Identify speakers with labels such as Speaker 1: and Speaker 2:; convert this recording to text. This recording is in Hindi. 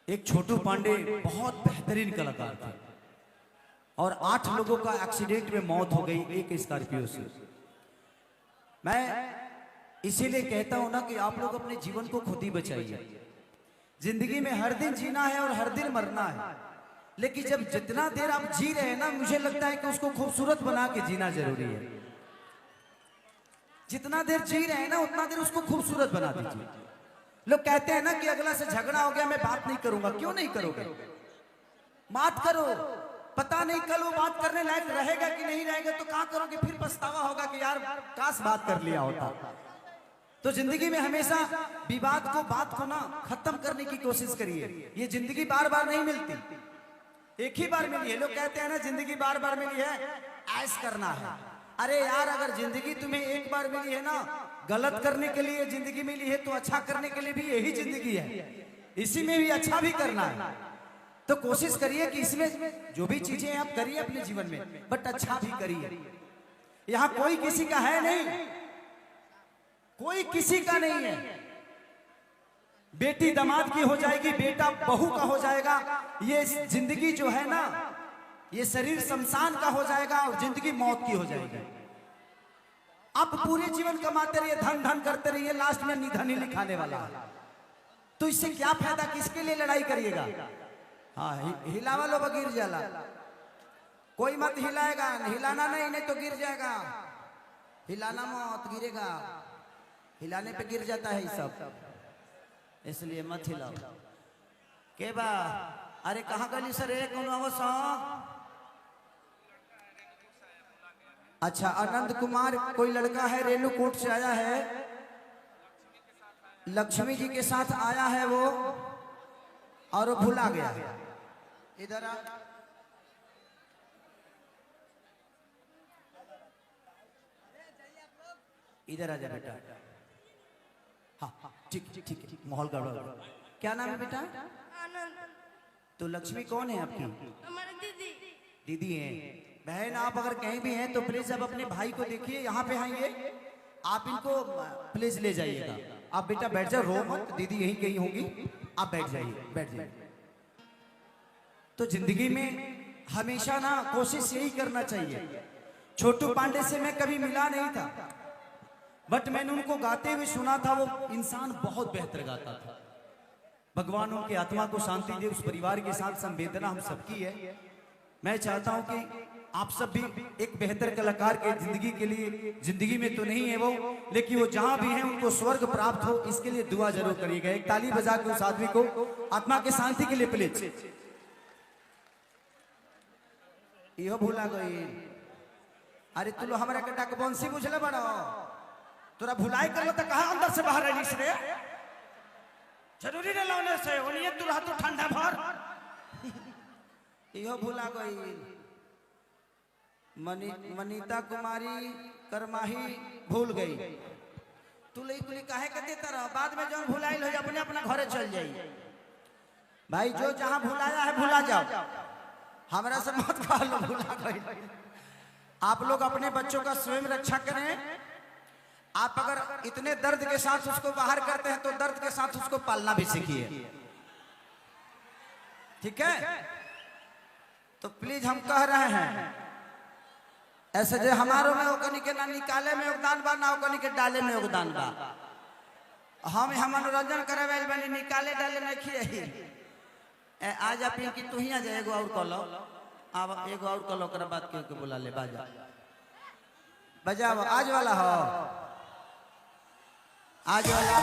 Speaker 1: एक छोटू पांडे बहुत बेहतरीन कलाकार थे और 8 लोगों का एक्सीडेंट में मौत हो गई एक स्कॉर्पियो से। मैं इसीलिए कहता हूं ना कि आप लोग अपने जीवन को खुद ही बचाइए। जिंदगी में हर दिन जीना है और हर दिन मरना है, लेकिन जब जितना देर आप जी रहे हैं ना, मुझे लगता है कि उसको खूबसूरत बना के जीना जरूरी है। जितना देर जी रहे हैं ना, उतना देर उसको खूबसूरत बना दीजिए। लोग कहते हैं ना कि अगला से झगड़ा हो गया, मैं बात नहीं करूंगा। क्यों नहीं करोगे? बात करो। पता नहीं कल वो बात करने लायक रहेगा कि नहीं रहेगा, तो क्या करोगे? फिर पछतावा होगा कि यार काश बात कर लिया होता। तो जिंदगी में हमेशा विवाद को, बात को ना खत्म करने की कोशिश करिए। ये जिंदगी बार बार नहीं मिलती, एक ही बार मिली है। लोग कहते हैं ना जिंदगी बार बार मिली है, ऐश करना है। अरे यार, अगर जिंदगी तुम्हें एक बार मिली है ना, गलत करने के लिए जिंदगी मिली है, तो अच्छा करने के लिए भी यही जिंदगी है। इसी में भी अच्छा भी करना है। तो कोशिश करिए कि इसमें जो भी चीजें आप करिए अपने जीवन में, बट अच्छा भी करिए। यहाँ कोई किसी का है नहीं, कोई किसी का नहीं है। बेटी दामाद की हो जाएगी, बेटा बहू का हो जाएगा। ये जिंदगी जो है ना, ये शरीर शमशान का हो जाएगा और जिंदगी मौत की हो जाएगी। आप पूरे जीवन कमाते रहिए, धन धन करते रहिए, लास्ट में निधन ही लिखाने वाला है। तो इससे क्या फायदा? किसके लिए लड़ाई करिएगा? हाँ, हिलावा लो गिर जाला। कोई मत हिलाएगा, हिलाना नहीं तो गिर जाएगा। हिलाना मत, गिरेगा। हिलाने पे गिर जाता है ये सब, इसलिए मत हिलाओ। के बा? अरे कहाँ गली सर? कौन आवो? अच्छा, आनंद कुमार कोई लड़का है, रेणुकूट से आया है, लक्ष्मी जी के साथ आया है वो, और वो भूला गया। इधर आ। इधर आ जा बेटा। हाँ ठीक ठीक, माहौल गड़बड़। क्या नाम है बेटा?
Speaker 2: आनंद।
Speaker 1: तो लक्ष्मी कौन है आपकी?
Speaker 2: हमारी दीदी।
Speaker 1: दीदी है। बहन, आप अगर कहीं भी हैं तो प्लीज आप अपने भाई को देखिए, यहाँ पे आइए, आप इनको प्लीज ले जाइएगा। आप बेटा बैठ जाओ, रो मत, दीदी यहीं कहीं होंगी, आप बैठ जाइए, बैठ जाइए। तो जिंदगी में हमेशा ना कोशिश यही करना चाहिए। छोटू पांडे से मैं कभी मिला नहीं था, बट मैंने उनको गाते हुए सुना था। वो इंसान बहुत बेहतर गाता था। भगवान उनकी आत्मा को शांति दे। उस परिवार के साथ संवेदना हम सबकी है। मैं चाहता हूं कि आप सब भी एक बेहतर कलाकार के जिंदगी के लिए, जिंदगी में तो नहीं है वो, लेकिन वो जहां भी हैं उनको स्वर्ग प्राप्त हो, इसके लिए दुआ जरूर करिएगा। एक ताली बजा के उस आदमी को आत्मा के शांति के लिए प्लीज। यो भूला गई। अरे तू लो हमारे कटा के बंसी बुझले बड़ो, तोरा भुलाई कर लो तो कहा अंदर से बाहर रही रे। जरूरी न लाने से ओनिए तू रहा तो ठंडा भर। यो भूला गई। मनीता कुमारी करमाही भूल गई। तू लई काहे के देता रह? बाद में जो भुलाइल हो अपने अपना घरे चल जाई। भाई जो जहां भुलाया है भुला जाओ, हमरा से मत कह लो भुला गई। आप लोग अपने बच्चों का स्वयं रक्षा करें। आप अगर इतने दर्द के साथ उसको बाहर करते हैं तो दर्द के साथ उसको पालना भी सीखिए, ठीक है? तो प्लीज हम कह रहे हैं, ऐसे जो हमारों में ओकनी के ना निकाले में योगदान बा, ना ओकनी के डाले में योगदान बा। हम मनोरंजन करे वाले बनी, निकाले डाले नहीं खिए। आज आप की तू ही आ जाए, एगो और कलो। अब एगो और कलो, कर बात के बुला ले। बाजा बजाओ, आज वाला हो, आज वाला।